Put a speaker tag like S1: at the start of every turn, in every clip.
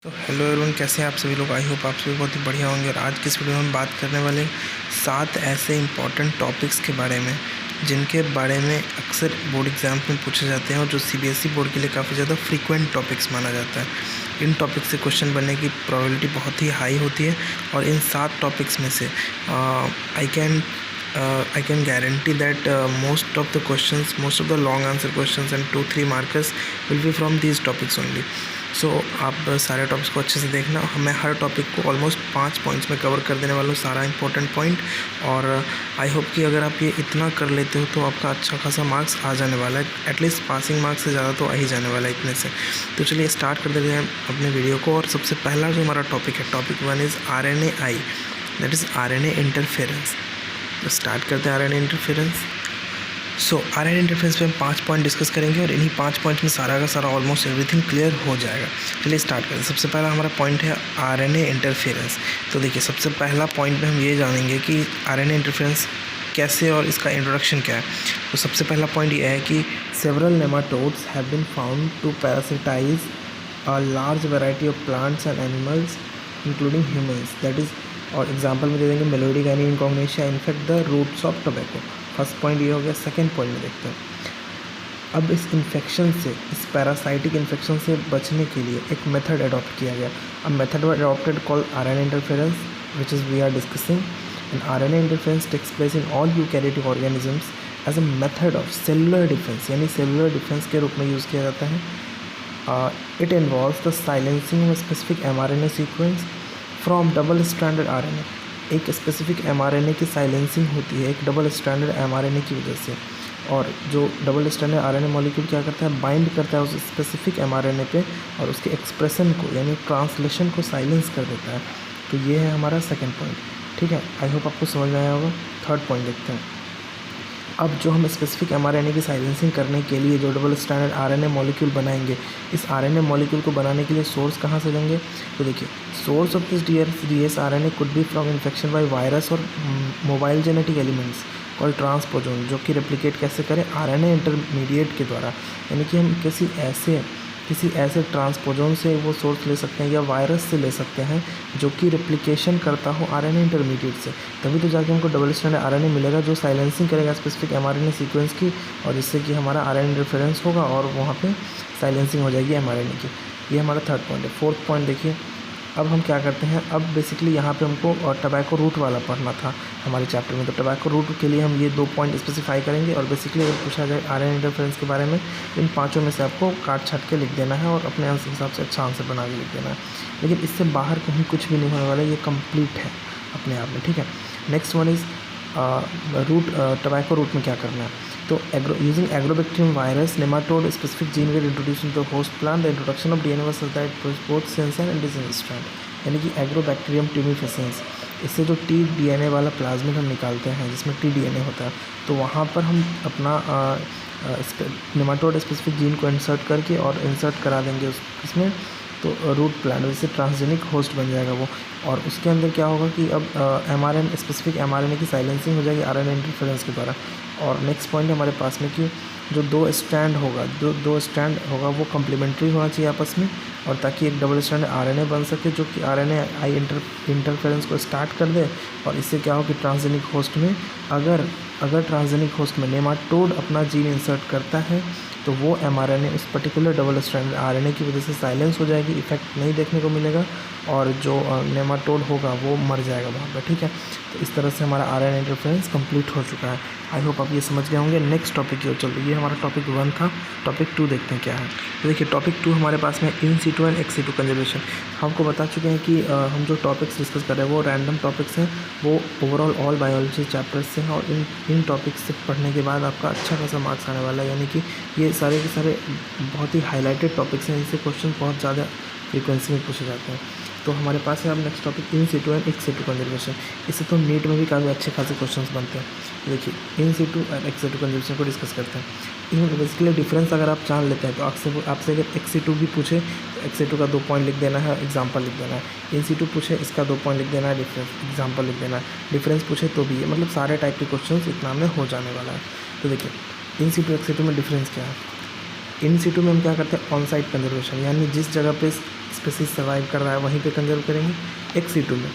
S1: तो hello everyone, कैसे हैं आप सभी लोग। आई होप आप सभी बहुत ही बढ़िया होंगे। और आज की इस वीडियो में हम बात करने वाले 7 ऐसे इंपॉर्टेंट टॉपिक्स के बारे में जिनके बारे में अक्सर बोर्ड एग्जाम में पूछे जाते हैं और जो सीबीएसई बोर्ड के लिए काफ़ी ज़्यादा फ्रीक्वेंट टॉपिक्स माना जाता है। इन टॉपिक से क्वेश्चन बनने की प्रोबेबिलिटी बहुत ही हाई होती है और इन 7 टॉपिक्स में से I can guarantee that most of the long answer questions and 2-3 markers will be from these topics only. सो आप सारे टॉपिक्स को अच्छे से देखना। मैं हर टॉपिक को ऑलमोस्ट 5 पॉइंट्स में कवर कर देने वाला हूँ, सारा इंपॉर्टेंट पॉइंट। और आई होप कि अगर आप ये इतना कर लेते हो तो आपका अच्छा खासा मार्क्स आ जाने वाला है। एटलीस्ट पासिंग मार्क्स से ज़्यादा तो आ ही जाने वाला है इतने से। तो चलिए स्टार्ट कर देते हैं अपने वीडियो को। और सबसे पहला जो हमारा टॉपिक है, topic 1 is RNAi, that is RNA interference. तो स्टार्ट करते हैं RNA इंटरफेरेंस। सो RNA इंटरफेरेंस पे हम 5 पॉइंट डिस्कस करेंगे और इन्हीं 5 पॉइंट्स में सारा का सारा ऑलमोस्ट एवरीथिंग क्लियर हो जाएगा। चलिए स्टार्ट करें। सबसे पहला हमारा पॉइंट है RNA इंटरफेरेंस। तो देखिए, सबसे पहला पॉइंट में हम ये जानेंगे कि RNA इंटरफेरेंस कैसे और इसका इंट्रोडक्शन क्या है। तो सबसे पहला पॉइंट ये है कि several nematodes have been found to parasitise a large variety of plants and animals including humans, that is. और एग्जाम्पल में दे देंगे Meloidogyne incognita infect the roots of tobacco. First point ये हो गया। सेकंड पॉइंट में देखते हैं, अब इस इन्फेक्शन से, इस पैरासाइटिक इन्फेक्शन से बचने के लिए एक मेथड अडॉप्ट किया गया। अब method adopted called RNA interference which is we are discussing. And RNA interference takes place in all eukaryotic organisms as a method of cellular defence, यानी सेलुलर डिफेंस के रूप में यूज़ किया जाता है। It involves the silencing of specific mRNA sequence from double stranded RNA। एक specific mRNA की silencing होती है एक डबल स्ट्रैंडेड mRNA की वजह से। और जो डबल स्ट्रैंडेड RNA मॉलिक्यूल क्या करता है, बाइंड करता है उस स्पेसिफिक mRNA पे और उसके एक्सप्रेशन को, यानी ट्रांसलेशन को साइलेंस कर देता है। तो ये है हमारा सेकंड पॉइंट। ठीक है, आई होप आपको समझ में आया होगा। थर्ड पॉइंट देखते हैं। अब जो हम स्पेसिफिक mRNA की साइलेंसिंग करने के लिए जो डबल स्ट्रैंडेड RNA मॉलिक्यूल बनाएंगे, इस RNA मॉलिक्यूल को बनाने के लिए सोर्स कहाँ से लेंगे। तो देखिए, source of this DS RNA could be from infection by virus और mobile genetic elements called transposon, जो कि रेप्लिकेट कैसे करें, RNA इंटरमीडिएट के द्वारा। यानी कि हम किसी ऐसे ट्रांसपोजोन से वो सोर्स ले सकते हैं या वायरस से ले सकते हैं जो कि रेप्लिकेशन करता हो RNA इंटरमीडिएट से। तभी तो जाके हमको डबल स्ट्रैंडेड RNA मिलेगा जो साइलेंसिंग करेगा स्पेसिफिक mRNA सीक्वेंस की, और जिससे कि हमारा RNA इंटरफेरेंस होगा और वहाँ पे साइलेंसिंग हो जाएगी mRNA की। ये हमारा थर्ड पॉइंट है। फोर्थ पॉइंट देखिए, अब हम क्या करते हैं, अब बेसिकली यहाँ पे हमको टबैको रूट वाला पढ़ना था हमारे चैप्टर में। तो टबैको रूट के लिए हम ये 2 पॉइंट स्पेसिफाई करेंगे। और बेसिकली अगर पूछा जाए RNA इंटरफेरेंस के बारे में, इन 5 में से आपको काट छाट के लिख देना है और अपने आंसर हिसाब से अच्छा आंसर बना के लिख देना है। लेकिन इससे बाहर कहीं कुछ भी नहीं होने वाला, ये कंप्लीट है अपने आप में। ठीक है, next one is tobacco root में क्या करना है। तो using agrobacterium virus nematode specific gene were introduce in the host plant, the introduction of DNA was that both sensor and disease strand, यानी कि एग्रोबैक्टीरियम ट्यूमिफेसेंस। इससे जो tDNA वाला प्लाज्मिड हम निकालते हैं, जिसमें tDNA होता है, तो वहाँ पर हम अपना नेमाटोड स्पेसिफिक जीन को इंसर्ट करके और इंसर्ट करा देंगे इसमें, तो रूट प्लांट जैसे ट्रांसजेनिक होस्ट बन जाएगा वो। और उसके अंदर क्या होगा कि अब mRNA स्पेसिफिक mRNA की साइलेंसिंग हो जाएगी RNA इंटरफेरेंस के द्वारा। और नेक्स्ट पॉइंट हमारे पास में कि जो दो स्ट्रैंड होगा वो कम्प्लीमेंट्री होना चाहिए आपस में, और ताकि एक डबल स्ट्रैंड RNA बन सके जो कि RNA इंटरफेरेंस को स्टार्ट कर दे। और इससे क्या हो कि ट्रांसजेनिक होस्ट में अगर ट्रांसजेनिक होस्ट में नेमाटोड अपना जीन इंसर्ट करता है तो वो mRNA उस पर्टिकुलर डबल स्ट्रैंड RNA की वजह से साइलेंस हो जाएगी, इफेक्ट नहीं देखने को मिलेगा, और जो नेमाटोड होगा वो मर जाएगा वहाँ पर। ठीक है, तो इस तरह से हमारा RNA इंटरफेरेंस कंप्लीट हो चुका है। आई होप आप ये समझ गए होंगे। नेक्स्ट टॉपिक की ओर चलो। ये हमारा टॉपिक 1 था। टॉपिक 2 देखते हैं क्या है। तो देखिए, टॉपिक 2 हमारे पास में in situ and ex situ conservation. हमको बता चुके हैं कि हम जो टॉपिक्स डिस्कस कर रहे हैं वो रैंडम टॉपिक्स हैं, वो ओवरऑल ऑल बायोलॉजी चैप्टर्स से हैं। और इन टॉपिक्स से पढ़ने के बाद आपका अच्छा खासा मार्क्स आने वाला है। यानी कि ये सारे के सारे बहुत ही हाईलाइटेड टॉपिक्स हैं, इनसे क्वेश्चन बहुत ज़्यादा फ्रीक्वेंसी में पूछे जाते हैं। तो हमारे पास है अब next topic in situ and ex situ conservation. इससे तो नीट में भी काफ़ी अच्छे खासे क्वेश्चंस बनते हैं। देखिए, in situ and ex situ conservation को डिस्कस करते हैं। इसमें बेसिकली डिफरेंस अगर आप जान लेते हैं तो आपसे अगर एक्स सीटू भी पूछे तो एक्स सीटू का 2 पॉइंट लिख देना है, एग्जाम्पल लिख देना है। इन सीटू पूछे, इसका 2 पॉइंट लिख देना है, डिफरेंस एग्जाम्पल लिख देना है। डिफरेंस पूछे तो भी, मतलब सारे टाइप के क्वेश्चन इतना में हो जाने वाला है। तो देखिए, इन सीटू एक्स सीटू में डिफरेंस क्या है। इन सीटू में हम क्या करते हैं, ऑन साइट कंजर्वेशन, यानी जिस जगह पे स्पीसीज सर्वाइव कर रहा है वहीं पे कंजर्व करेंगे। एक्स सिटू में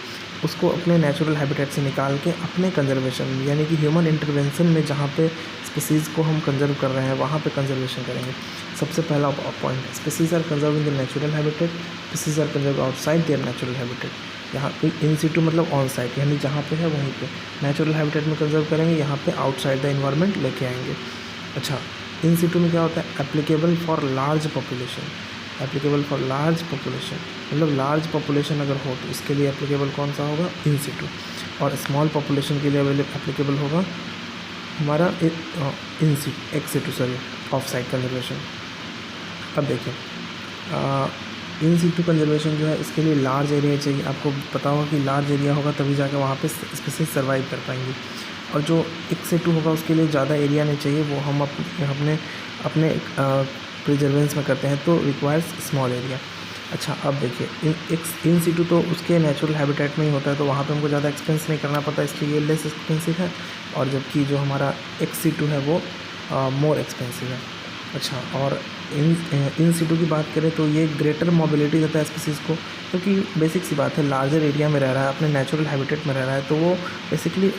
S1: उसको अपने नेचुरल हैबिटेट से निकाल के अपने कंजर्वेशन यानी कि ह्यूमन इंटरवेंशन में जहाँ पे स्पीसीज़ को हम कंजर्व कर रहे हैं वहाँ पे कंजर्वेशन करेंगे। सबसे पहला point, species are conserve in the natural habitat, species are conserve outside their natural habitat. यहाँ पे इन सिटू मतलब ऑन साइट यानी जहाँ पे है वहीं पे नेचुरल हैबिटेट में कंजर्व करेंगे, यहाँ पे आउटसाइड द इन्वायरमेंट लेके आएंगे। अच्छा, इन सिटू में क्या होता है, applicable for large population, applicable for large population मतलब लार्ज पॉपुलेशन अगर हो तो इसके लिए एप्लीकेबल कौन सा होगा, इन सिटू, और स्मॉल पॉपुलेशन के लिए एप्लीकेबल होगा हमारा in situ, ex situ sorry, off site conservation. अब देखिए इन सिटू कंजर्वेशन जो है इसके लिए लार्ज एरिया चाहिए। आपको पता होगा कि लार्ज एरिया होगा तभी जाके वहाँ पे स्पीसीज सर्वाइव कर पाएंगी, और जो एक्स सिटू होगा उसके लिए ज़्यादा एरिया नहीं चाहिए, वो हम अपने अपने प्रिजर्वेंस में करते हैं तो रिक्वायर्स स्मॉल एरिया। अच्छा, अब देखिए इन सिटू तो उसके नेचुरल हैबिटेट में ही होता है तो वहाँ पे हमको ज़्यादा एक्सपेंस नहीं करना पड़ता, इसलिए ये लेस एक्सपेंसिव है, और जबकि जो हमारा एक्स सिटू है वो मोर एक्सपेंसिव है। अच्छा, और इन सिटू की बात करें तो ये ग्रेटर मोबिलिटी देता है स्पीसीज़ को, क्योंकि बेसिक सी बात है लार्जर एरिया में रह रहा है, अपने नेचुरल हैबिटेट में रह रहा है, तो वो बेसिकली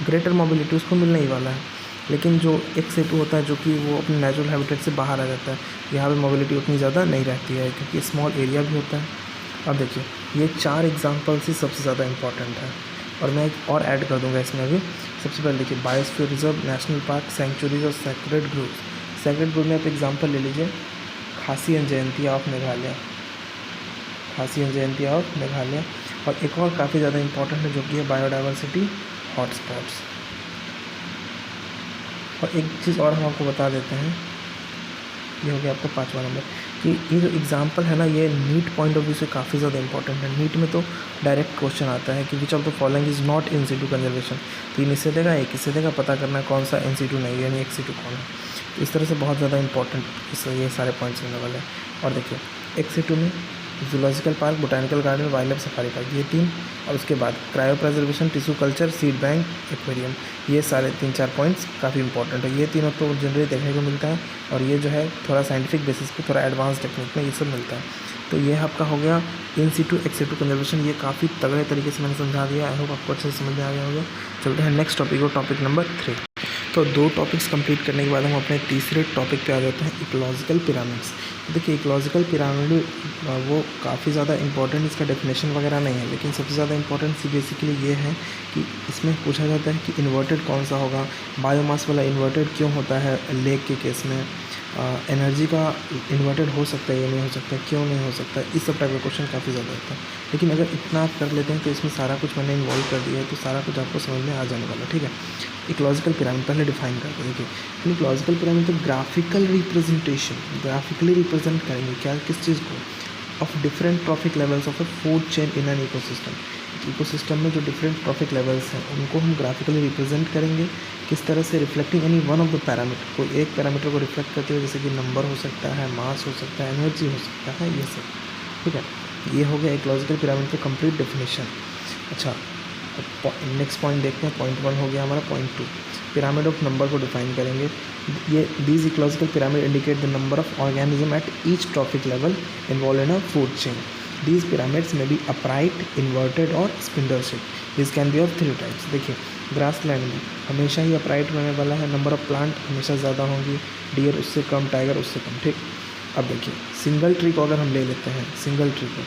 S1: ग्रेटर मोबिलिटी उसको मिलने ही वाला है। लेकिन जो एक्स सिटू होता है जो कि वो अपने नेचुरल हैबिटेट से बाहर आ जाता है, यहाँ पे मोबिलिटी उतनी ज़्यादा नहीं रहती है क्योंकि स्मॉल एरिया भी होता है। अब देखिए ये 4 एग्जांपल्स ही सबसे ज़्यादा इंपॉर्टेंट है, और मैं एक और ऐड कर दूंगा इसमें भी। सबसे पहले देखिए biosphere reserve, national park, sanctuaries और सेक्रेड ग्रुव्स। सेक्रेड ग्रुव में आप एग्जांपल ले लीजिए खासी एंड जयंतिया ऑफ मेघालय, खासी एंड जयंतिया ऑफ मेघालय, और एक और काफ़ी ज़्यादा इंपॉर्टेंट है जो कि है बायोडाइवर्सिटी हॉटस्पॉट्स। और एक चीज़ और हम आपको बता देते हैं, ये हो गया आपका 5वां नंबर, कि ये जो एग्जांपल है ना ये नीट पॉइंट ऑफ व्यू से काफ़ी ज़्यादा इंपॉर्टेंट है। नीट में तो डायरेक्ट क्वेश्चन आता है कि which of the following is not in Situ conservation, 3 इससे देगा, 1 इससे देगा, पता करना है कौन सा इन सिटू नहीं है यानी एक्स सिटू कौन है। तो इस तरह से बहुत ज़्यादा इंपॉर्टेंट ये सारे पॉइंट्स होने वाले हैं। और देखिए एक्स सिटू में zoological park, botanical garden, wild life safari park, ये 3, और उसके बाद cryo preservation, tissue culture, seed bank, aquarium, ये सारे 3-4 पॉइंट्स काफ़ी इंपॉर्टेंट है। ये तीनों तो जनरली देखने को मिलता है, और ये जो है थोड़ा साइंटिफिक बेसिस पे, थोड़ा एडवांस टेक्निक में ये सब मिलता है। तो ये आपका हो गया इन सिटू एक्स सिटू कंजर्वेशन, ये काफ़ी तगड़े तरीके से मैंने समझा दिया। आई होप आपको अच्छे से समझ में आ गया होगा। चलते हैं नेक्स्ट टॉपिक को, टॉपिक नंबर 3। तो 2 टॉपिक्स कंप्लीट करने के बाद हम अपने तीसरे टॉपिक पे आ जाते हैं, इकोलॉजिकल पिरामिड्स। देखिए इकोलॉजिकल पिरामिड वो काफ़ी ज़्यादा इंपॉर्टेंट, इसका डेफिनेशन वगैरह नहीं है, लेकिन सबसे ज़्यादा इंपॉर्टेंट बेसिकली ये है कि इसमें पूछा जाता है कि इन्वर्टेड कौन सा होगा, बायोमास वाला इन्वर्टेड क्यों होता है लेक के केस में, एनर्जी का इन्वर्टेड हो सकता है या नहीं हो सकता, क्यों नहीं हो सकता, इस सब टाइप का क्वेश्चन काफ़ी ज़्यादा होता है। लेकिन अगर इतना आप कर लेते हैं तो इसमें सारा कुछ मैंने इन्वॉल्व कर दिया है, तो सारा कुछ आपको समझ में आ जाने वाला। ठीक है, इकोलॉजिकल पिरामिड पहले डिफाइन करते हैं। देखिए इकोलॉजिकल पिरामिड तो ग्राफिकल रिप्रेजेंटेशन, ग्राफिकली रिप्रेजेंट करेंगे क्या, किस चीज़ को, of different trophic levels of A food chain in an ecosystem. Ecosystem में जो डिफरेंट ट्रॉफिक लेवल्स हैं उनको हम ग्राफिकली रिप्रेजेंट करेंगे, किस तरह से, reflecting any one of the parameter, कोई एक पैरामीटर को रिफ्लेक्ट करते हुए, जैसे कि नंबर हो सकता है, मास हो सकता है, एनर्जी हो सकता है, ये सब। ठीक है, ये हो गया इकोलॉजिकल पिरामिड का कंप्लीट डेफिनेशन। अच्छा, नेक्स्ट पॉइंट देखते हैं, पॉइंट 1 हो गया हमारा। पॉइंट 2 पिरामिड ऑफ नंबर को डिफाइन करेंगे। ये these ecological pyramid indicate the number of organism at each trophic level involve in a food chain. These pyramids may be upright, inverted और spindle shape. These can be of 3 types. देखिए grassland में हमेशा ही upright रहने वाला है, number of plant हमेशा ज़्यादा होंगी, डियर उससे कम, टाइगर उससे कम। ठीक, अब देखिए सिंगल ट्री को अगर हम ले लेते हैं, सिंगल ट्री को,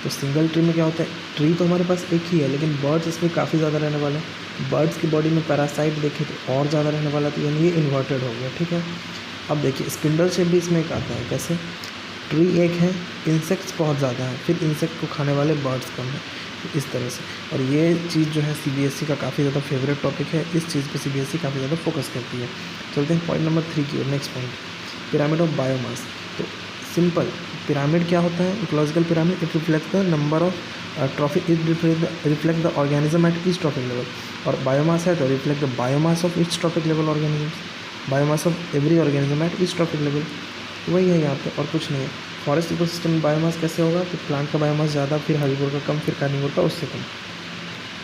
S1: तो सिंगल ट्री में क्या होता है, ट्री तो हमारे पास एक ही है लेकिन बर्ड्स इसमें काफ़ी ज़्यादा रहने वाले हैं। बर्ड्स की बॉडी में पैरासाइट देखें तो और ज़्यादा रहने वाला, तो यानी ये इन्वर्टेड हो गया। ठीक है, अब देखिए स्पिंडल शेप भी इसमें एक आता है। कैसे, ट्री एक है, इंसेक्ट्स बहुत ज़्यादा हैं, फिर इंसेक्ट को खाने वाले बर्ड्स कम हैं, इस तरह से। और ये चीज़ जो है CBSE का काफ़ी ज़्यादा फेवरेट टॉपिक है, इस चीज़ पे CBSE काफ़ी ज़्यादा फोकस करती है। चलते हैं पॉइंट नंबर 3 की ओर। Next point, pyramid of biomass. तो सिंपल पिरामिड क्या होता है, ecological pyramid, it reflect the number of trophic, it reflect the organism at each trophic level. और बायोमास है तो reflect the biomass of each trophic level organisms, biomass of every organism at each trophic level. वही है यहाँ पे, और कुछ नहीं है। फॉरेस्ट इकोसिस्टम में बायोमास कैसे होगा, तो प्लांट का बायोमास ज़्यादा, फिर हर्बीवोर का कम, फिर कार्निवोर का उससे कम,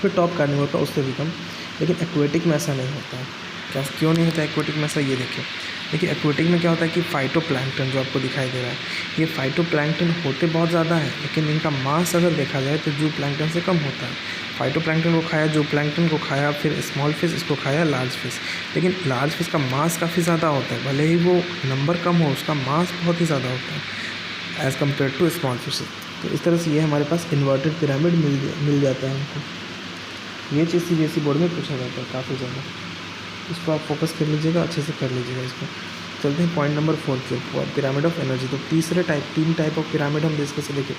S1: फिर टॉप कार्निवोर का उससे भी कम। लेकिन एक्वेटिक में ऐसा नहीं होता है। क्या क्यों नहीं होता एक्वेटिक में ऐसा, ये देखिए देखिए एक्वेटिक में क्या होता है कि फाइटोप्लैंक्टन जो आपको दिखाई दे रहा है, ये फाइटोप्लैंक्टन होते बहुत ज़्यादा है, लेकिन इनका मास अगर देखा जाए तो जू प्लैंक्टन से कम होता है। फाइटोप्लैंक्टन को खाया, जू प्लैंक्टन को खाया, फिर स्मॉल फिश इसको खाया, लार्ज फिश। लेकिन लार्ज फिश का मास काफ़ी ज़्यादा होता है, भले ही वो नंबर कम हो, उसका मास बहुत ही ज़्यादा होता है as compare to small fish. तो इस तरह से ये हमारे पास इन्वर्टेड पिरामिड मिल जाता है हमको। ये चीज़ CBSE बोर्ड में पूछा जाता है काफ़ी ज़्यादा, इसको आप फोकस कर लीजिएगा, अच्छे से कर लीजिएगा इसको। चलते हैं पॉइंट नंबर 4 के पिरामिड ऑफ एनर्जी। तो तीन टाइप ऑफ पिरामिड हम डिस्कस, देखिए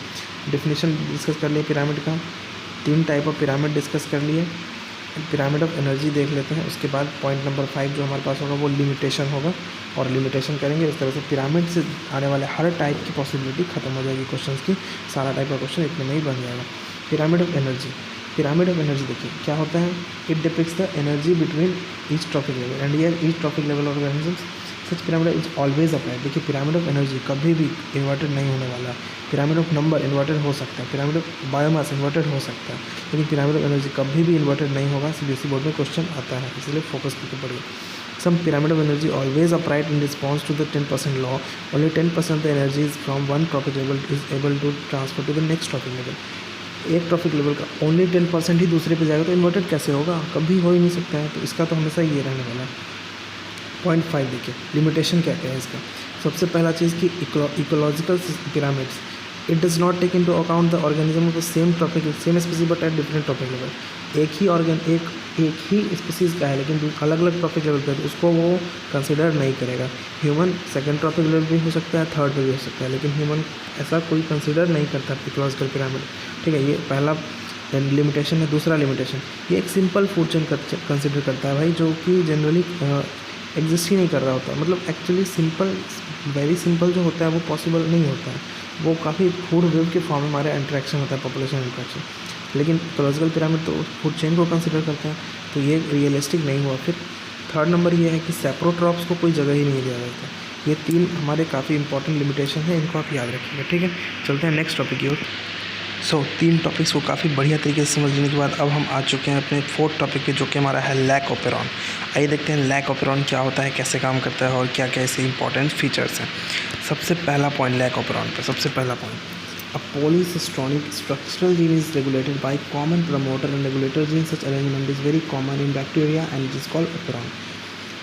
S1: डेफिनेशन डिस्कस कर लिए पिरामिड का, 3 टाइप ऑफ पिरामिड डिस्कस कर लिए, पिरामिड ऑफ एनर्जी देख लेते हैं। उसके बाद पॉइंट नंबर 5 जो हमारे पास होगा वो लिमिटेशन होगा, और लिमिटेशन करेंगे। इस तरह से पिरामिड से आने वाले हर टाइप की पॉसिबिलिटी खत्म हो जाएगी क्वेश्चन की, सारा टाइप का क्वेश्चन इतने में ही बन जाएगा। Pyramid of energy, pyramid of energy देखिए क्या होता है, it depicts the energy between each trophic level and hear each trophic level organisms such pyramid is always applied. देखिए पिरामिड ऑफ एनर्जी कभी भी इन्वर्टेड नहीं होने वाला। पिरामिड ऑफ नंबर इन्वर्टेड हो सकता है, पिरामिड ऑफ बायोमास इन्वर्टेड हो सकता है, लेकिन पिरामिड ऑफ एनर्जी कभी भी इन्वर्टेड नहीं होगा। CBSE बोर्ड में क्वेश्चन आता है, इसलिए फोकस करके पढ़िए। Some pyramid of energy always upright in response to the 10% law. Only 10% of the energy is from one trophic level is able to transfer to the next trophic level. एक trophic level का only 10% ही दूसरे पे जाएगा, तो inverted कैसे होगा, कभी हो ही नहीं सकता है। तो इसका तो हमेशा ये रहने वाला है। पॉइंट 5 देखिए लिमिटेशन क्या क्या है इसका। सबसे पहला चीज़ कि ecological pyramids, it does not take into account the organism of the same trophic same species but at different trophic level. एक ही स्पीसीज़ का है लेकिन अलग अलग ट्रॉपिक लेवल पर, उसको वो कंसिडर नहीं करेगा। ह्यूमन सेकंड ट्रॉपिक लेवल भी हो सकता है, थर्ड पे भी हो सकता है, लेकिन ह्यूमन ऐसा कोई कंसिडर नहीं करता इकोलॉजिकल पिरामिड। ठीक है, ये पहला लिमिटेशन है। दूसरा लिमिटेशन, ये एक सिंपल फूड चेन कंसिडर करता है भाई, जो कि जनरली एग्जिस्ट ही नहीं कर रहा होता। मतलब एक्चुअली सिंपल, वेरी सिंपल जो होता है वो पॉसिबल नहीं होता है, वो काफ़ी फूड वेव के फॉर्म में हमारे इंटरेक्शन होता है, पॉपुलेशन इंटरेक्शन। लेकिन इकोलॉजिकल पिरामिड तो फूड चेन को कंसिडर करता है, तो ये रियलिस्टिक नहीं हुआ। फिर थर्ड नंबर ये है कि सेप्रोट्रॉप्स को कोई जगह ही नहीं दिया जाता। ये 3 हमारे काफ़ी इंपॉर्टेंट लिमिटेशन है, इनको आप याद रखिएगा। ठीक है, चलते हैं नेक्स्ट टॉपिक की ओर। 3 टॉपिक्स को काफ़ी बढ़िया तरीके से समझ लेने के बाद अब हम आ चुके हैं अपने 4th टॉपिक पे, जो कि हमारा है लैक ऑपेरॉन। आइए देखते हैं लैक ऑपेरॉन क्या होता है, कैसे काम करता है और क्या क्या इसके इंपॉर्टेंट फीचर्स हैं। सबसे पहला पॉइंट लैक ऑपेरॉन पे, सबसे पहला point, a पॉलीसिस्टोनिक structural gene is regulated by common promoter and regulator gene. Such arrangement is very common in bacteria and it is called operon.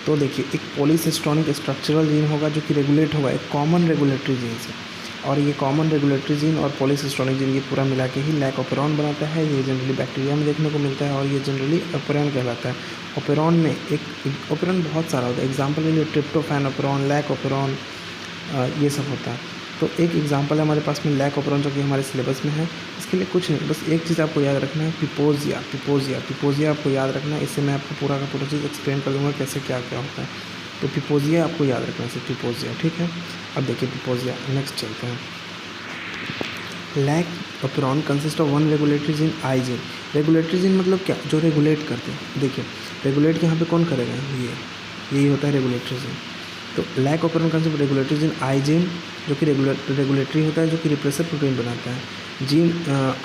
S1: तो देखिए एक पॉलीसिस्टोनिक स्ट्रक्चरल जीन होगा जो कि रेगुलेट होगा एक कॉमन रेगुलेटरी जीन से, और ये कॉमन रेगुलेटरी जीन और पॉलीसिस्टोनिक जीन ये पूरा मिला के ही लैक ऑपेरॉन बनाता है। ये जनरली बैक्टीरिया में देखने को मिलता है और ये जनरली ऑपेरॉन कहलाता है। ऑपेरॉन में एक ऑपेरॉन बहुत सारा होता है, एग्जाम्पल के लिए ट्रिप्टोफैन ऑपेरॉन, लैक ऑपेरॉन, ये सब होता है। तो एक एग्जाम्पल है हमारे पास में लैक ऑपेरॉन, जो कि हमारे सिलेबस में है। इसके लिए कुछ नहीं, बस एक चीज़ आपको याद रखना है, पिपोजिया आपको याद रखना है। इससे मैं आपको पूरा का पूरा चीज़ एक्सप्लेन कर दूँगा कैसे क्या क्या होता है। तो पिपोजिया आपको याद रखना है, सिर्फ पिपोजिया। ठीक है, अब देखिए पिपोजिया, नेक्स्ट चलते हैं। Lac operon consist of 1 regulatory gene, I gene. Regulatory gene मतलब क्या, जो रेगुलेट करते हैं। देखिए रेगुलेट यहाँ पे कौन करेगा, यही होता है रेगुलेटरी जीन। तो lac operon consist of regulatory gene, I gene, जो कि रेगुलेटरी होता है, जो कि रिप्रेसर प्रोटीन बनाता है। Gene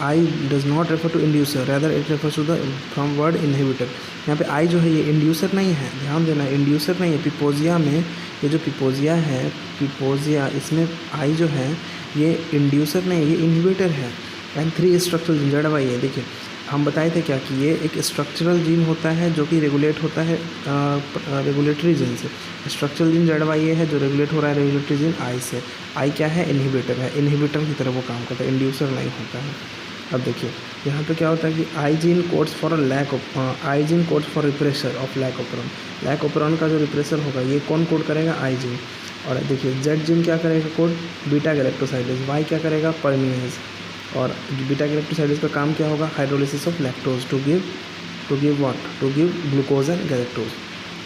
S1: I does not refer to inducer, rather it refers to the from word inhibitor. यहाँ पे आई जो है ये इंड्यूसर नहीं है, ध्यान देना, इंड्यूसर नहीं है। पिपोजिया में ये जो पिपोजिया है, पिपोजिया इसमें आई जो है ये इंड्यूसर नहीं, ये इनहिबिटर है। एंड 3 स्ट्रक्चरल जीन ZY है। देखिए हम बताए थे क्या कि ये एक स्ट्रक्चरल जीन होता है जो कि रेगुलेट होता है रेगुलेटरी जीन से। स्ट्रक्चरल जीन ZY है जो रेगुलेट हो रहा है रेगुलेटरी जीन आई से। आई क्या है, इनहिबिटर है, इनहिबिटर की तरह वो काम करता है, इंड्यूसर नहीं होता है। अब देखिए यहाँ पे क्या होता है कि I gene codes for I gene codes for repressor of lac operon. Lac operon का जो रिप्रेसर होगा ये कौन कोड करेगा, आई जीन। और देखिए जेड जीन क्या करेगा कोड, बीटा गैलेक्टोसाइडेज। वाई क्या करेगा, परमिएज। और बीटा गैलेक्टोसाइडेज का काम क्या होगा, hydrolysis of lactose to give glucose and galactose.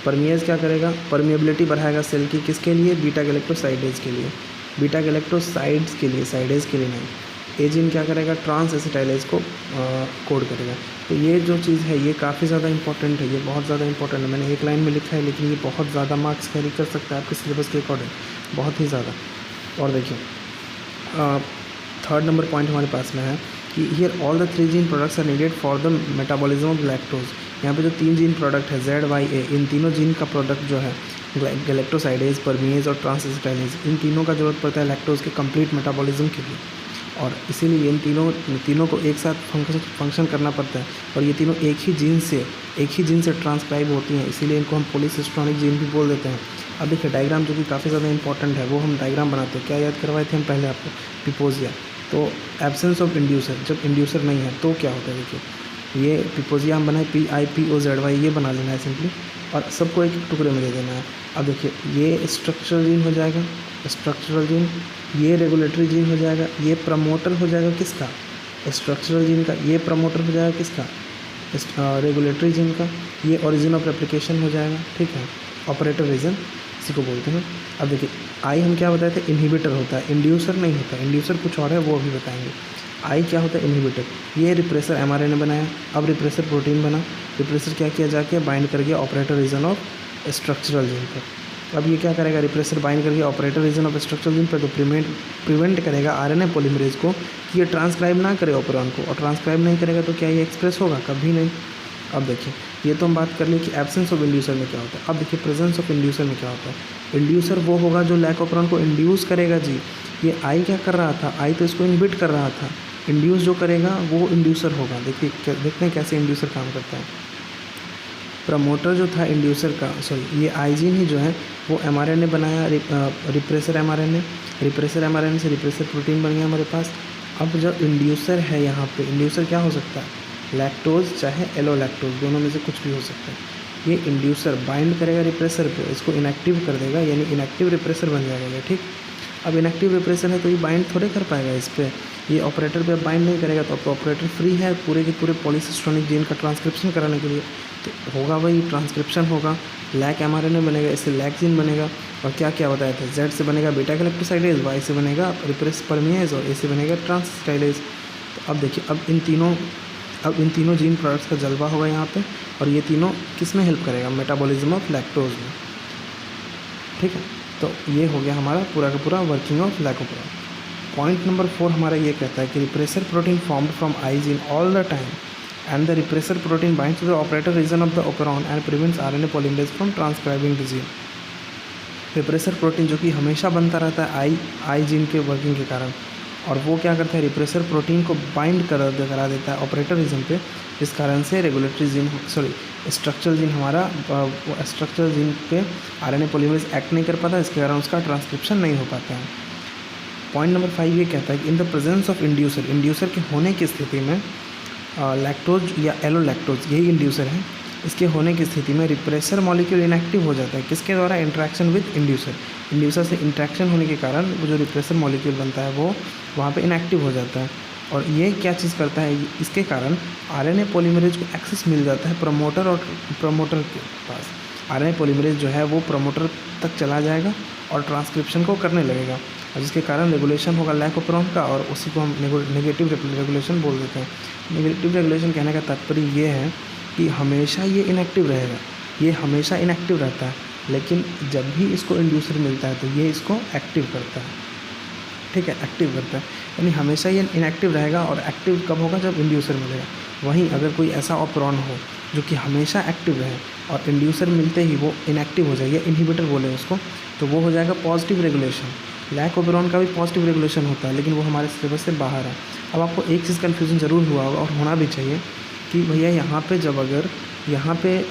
S1: Permease क्या करेगा, परमिएबिलिटी बढ़ाएगा सेल की, किसके लिए, बीटा गैलेक्टोसाइडेज के लिए, बीटा गैलेक्टोसाइड्स के लिए, साइडेज के लिए नहीं। ए जीन क्या करेगा, ट्रांस एसिटाइलेज को कोड करेगा। तो ये जो चीज़ है ये काफ़ी ज़्यादा इंपॉर्टेंट है, ये बहुत ज़्यादा इंपॉर्टेंट है। मैंने एक लाइन में लिखा है लेकिन ये बहुत ज़्यादा मार्क्स कैरी कर सकता है आपके सिलेबस के अकॉर्डिंग, बहुत ही ज़्यादा। और देखिए थर्ड नंबर पॉइंट हमारे पास में है कि here all the 3 gene products are needed for the metabolism of lactose. यहाँ पे जो 3 जीन प्रोडक्ट है ZYA, इन तीनों जीन का प्रोडक्ट जो है गैलेक्टोसाइडेज, परमीएज और ट्रांसएसिटाइलेज, इन तीनों का जरूरत पड़ता है लैक्टोज के कंप्लीट मेटाबॉलिज्म के लिए, और इसीलिए इन तीनों को एक साथ फंक्शन करना पड़ता है, और ये तीनों एक ही जीन से ट्रांसक्राइब होती हैं, इसीलिए इनको हम पॉलीसिस्टोनिक जीन भी बोल देते हैं। अब देखिए डायग्राम जो कि काफ़ी ज़्यादा इंपॉर्टेंट है, वो हम डायग्राम बनाते हैं। क्या याद करवाए थे हम पहले आपको? पिपोजिया। तो एब्सेंस ऑफ इंड्यूसर, जब इंड्यूसर नहीं है तो क्या होता है? देखिए ये पिपोजिया हम बनाए PIPOZY, ये बना लेना है सिंपली, और सबको एक एक टुकड़े में दे देना है। अब देखिए ये स्ट्रक्चरल जीन हो जाएगा, स्ट्रक्चरल जीन, ये रेगुलेटरी जीन हो जाएगा, ये प्रमोटर हो जाएगा किसका? स्ट्रक्चरल जीन का। ये प्रमोटर हो जाएगा किसका? रेगुलेटरी जीन का। ये ओरिजिन ऑफ रेप्लिकेशन हो जाएगा, ठीक है, ऑपरेटर रीजन इसी को बोलते हैं। अब देखिए आई हम क्या बताए थे? इनहिबिटर होता है, इंड्यूसर नहीं होता। इंड्यूसर कुछ और है, वो अभी बताएंगे। आई क्या होता है? इनहिबिटर। ये रिप्रेसर mRNA बनाया, अब रिप्रेसर प्रोटीन बना, रिप्रेसर क्या किया जाके बाइंड कर गया operator region of structural gene पर। अब ये क्या करेगा? रिप्रेसर बाइंड करके operator region of structural gene पर, तो प्रिवेंट करेगा RNA पॉलीमरेज को कि ये ट्रांसक्राइब ना करे ऑपरॉन को, और ट्रांसक्राइब नहीं करेगा तो क्या ये एक्सप्रेस होगा? कभी नहीं। अब देखिए ये तो हम बात कर ली कि एब्सेंस ऑफ इंड्यूसर में क्या होता है। अब देखिए प्रेजेंस ऑफ इंड्यूसर में क्या होता है। इंड्यूसर वो होगा जो लैक ऑपरॉन को इंड्यूस करेगा जी। ये आई क्या कर रहा था? आई तो इसको इनहिबिट कर रहा था। इंड्यूस जो करेगा वो इंड्यूसर होगा। देखिए देखते हैं कैसे इंड्यूसर काम करता है। प्रमोटर जो था इंड्यूसर का, सॉरी ये आईजीन ही जो है वो mRNA बनाया, रिप्रेसर mRNA से रिप्रेसर प्रोटीन बन गया हमारे पास। अब जो इंड्यूसर है यहाँ पे, इंड्यूसर क्या हो सकता है? लैक्टोज चाहे एलोलैक्टोज, दोनों में से कुछ भी हो सकता है। ये इंड्यूसर बाइंड करेगा रिप्रेसर पे, इसको इनएक्टिव कर देगा, यानी इनएक्टिव रिप्रेसर बन जाएगा ये, ठीक। अब इनएक्टिव रिप्रेसर है तो ये बाइंड थोड़े कर पाएगा इस पर, ये ऑपरेटर पे बाइंड नहीं करेगा, तो आपका ऑपरेटर फ्री है पूरे के पूरे पॉलीसिस्टोनिक जीन का ट्रांसक्रिप्शन कराने के लिए। तो होगा वही ट्रांसक्रिप्शन होगा, लैक mRNA बनेगा, इससे लैक जीन बनेगा, और क्या क्या बताया था? Z से बनेगा बीटा गैलेक्टोसाइडेज, Y से बनेगा रिप्रेस परमिएज, और A से बनेगा ट्रांसस्टाइलेज। तो अब देखिए अब इन तीनों जीन प्रोडक्ट्स का जलवा होगा यहाँ पे, और ये तीनों किस में हेल्प करेगा? मेटाबॉलिज्म ऑफ लैक्टोज में, ठीक है। तो ये हो गया हमारा पूरा का पूरा वर्किंग ऑफ लैकोपरॉन। पॉइंट नंबर 4 हमारा ये कहता है कि repressor protein formed from I gene all the time and the repressor protein binds to the operator region of the operon and prevents RNA polymerase from transcribing the gene। Repressor protein जो कि हमेशा बनता रहता है आई gene के working के कारण, और वो क्या करता है? रिप्रेसर प्रोटीन को बाइंड करा देता है ऑपरेटर रीजन पे, जिस कारण से रेगुलेटरी जीन स्ट्रक्चरल जीन हमारा स्ट्रक्चरल जीन पे RNA पॉलीमरेज एक्ट नहीं कर पाता, इसके कारण उसका ट्रांसक्रिप्शन नहीं हो पाता है। पॉइंट नंबर 5 ये कहता है कि in the presence of inducer के होने की स्थिति में लैक्टोज या एलोलैक्टोज यही इंड्यूसर है, इसके होने की स्थिति में रिप्रेसर मॉलिक्यूल इनएक्टिव हो जाता है। किसके द्वारा? इंटरेक्शन विद इंड्यूसर से इंटरेक्शन होने के कारण वो जो रिप्रेसर मॉलिक्यूल बनता है वो वहाँ पे इनएक्टिव हो जाता है। और ये क्या चीज़ करता है? इसके कारण RNA पॉलीमरेज को एक्सेस मिल जाता है प्रमोटर के पास। RNA पॉलीमरेज जो है वो प्रमोटर तक चला जाएगा और ट्रांसक्रिप्शन को करने लगेगा, और जिसके कारण रेगुलेशन होगा लैक ऑपरॉन का, और उसी को हम नेगेटिव रेगुलेशन बोल देते हैं। नेगेटिव रेगुलेशन कहने का तात्पर्य ये है कि हमेशा ये इनएक्टिव रहेगा, ये हमेशा इनएक्टिव रहता है, लेकिन जब भी इसको इंड्यूसर मिलता है तो ये इसको एक्टिव करता है, ठीक है, एक्टिव करता है। यानी हमेशा ये इनएक्टिव रहेगा, और एक्टिव कब होगा? जब इंड्यूसर मिलेगा। वहीं अगर कोई ऐसा ऑपरॉन हो जो कि हमेशा एक्टिव रहे और इंड्यूसर मिलते ही वो इनएक्टिव हो जाएगा, इनहिबिटर बोले उसको, तो वो हो जाएगा पॉजिटिव रेगुलेशन। लैक ऑपरॉन का भी पॉजिटिव रेगुलेशन होता है, लेकिन वो हमारे सिलेबस से बाहर है। अब आपको एक चीज़ कन्फ्यूजन ज़रूर हुआ होगा, और होना भी चाहिए, कि भैया यहाँ पे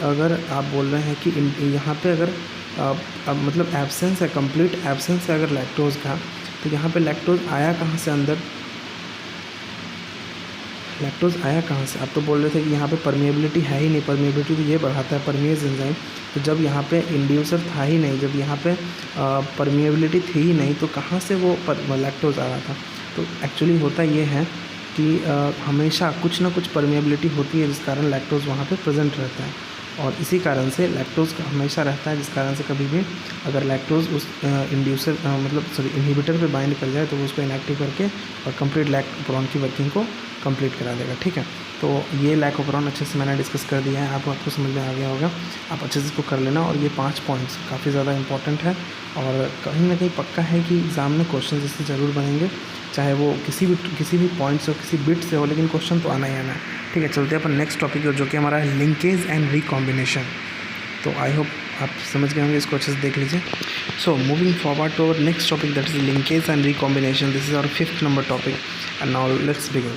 S1: अगर आप बोल रहे हैं कि यहाँ पे अगर मतलब एब्सेंस है, कंप्लीट एब्सेंस है अगर लैक्टोज का, तो यहाँ पे लैक्टोज आया कहाँ से अंदर? लैक्टोज आया कहाँ से? आप तो बोल रहे थे कि यहाँ पे परमिएबिलिटी है ही नहीं, परमिएबिलिटी तो ये बढ़ाता है परमिएज एंजाइम। तो जब यहाँ पे इंड्यूसर था ही नहीं, जब यहाँ पे परमिएबिलिटी थी ही नहीं, तो कहाँ से वो लैक्टोज आ रहा था? तो एक्चुअली होता ये है कि हमेशा कुछ ना कुछ परमिएबिलिटी होती है, जिस कारण लैक्टोज वहाँ पे प्रेजेंट रहता है, और इसी कारण से लैक्टोज हमेशा रहता है, जिस कारण से कभी भी अगर लैक्टोज उस इनहिबिटर पे बाइंड कर जाए तो वो उसको इनएक्टिव करके और कंप्लीट लैक ऑपरॉन की वर्किंग को कंप्लीट करा देगा, ठीक है। तो ये लैक ऑपरॉन अच्छे से मैंने डिस्कस कर दिया है, आपको समझ में आ गया होगा, आप अच्छे से इसको कर लेना। और ये 5 पॉइंट्स काफ़ी ज़्यादा इंपॉर्टेंट है, और कहीं ना कहीं पक्का है कि एग्ज़ाम में क्वेश्चन इससे ज़रूर बनेंगे, चाहे वो किसी भी पॉइंट से हो, किसी बिट से हो, लेकिन क्वेश्चन तो आना ही आना है, ठीक है। चलते हैं अपन नेक्स्ट टॉपिक जो कि हमारा है लिंकेज एंड रिकॉम्बिनेशन। तो आई होप आप समझ गए होंगे, इसको अच्छे से देख लीजिए। So moving forward to our next topic, that is linkage and recombination. This is our 5th number topic and now let's begin.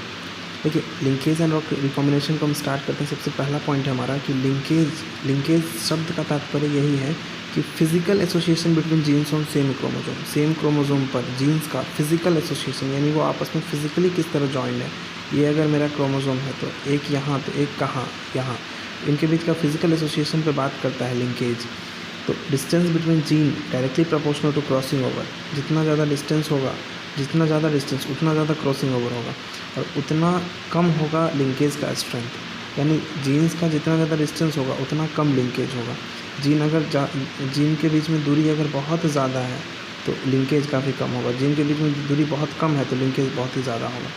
S1: देखिए, लिंकेज एंड रिकॉम्बिनेशन को हम स्टार्ट करते हैं। सबसे पहला पॉइंट है हमारा कि लिंकेज शब्द का तात्पर्य यही है कि physical association between genes on same chromosome पर जीन्स का फिजिकल एसोसिएशन, यानी वो आपस में फिजिकली किस तरह जॉइंड है। ये अगर मेरा क्रोमोजोम है तो एक यहाँ तो एक कहाँ यहाँ, इनके बीच का फिजिकल एसोसिएशन पे बात करता है लिंकेज। तो distance between gene directly proportional to crossing over. जितना ज़्यादा डिस्टेंस होगा, उतना ज़्यादा क्रॉसिंग ओवर होगा, और उतना कम होगा लिंकेज का स्ट्रेंथ। यानी जीन्स का जितना ज़्यादा डिस्टेंस होगा उतना कम लिंकेज होगा। जीन के बीच में दूरी अगर बहुत ज़्यादा है तो लिंकेज काफ़ी कम होगा। जीन के बीच में दूरी बहुत कम है तो लिंकेज बहुत ही ज़्यादा होगा।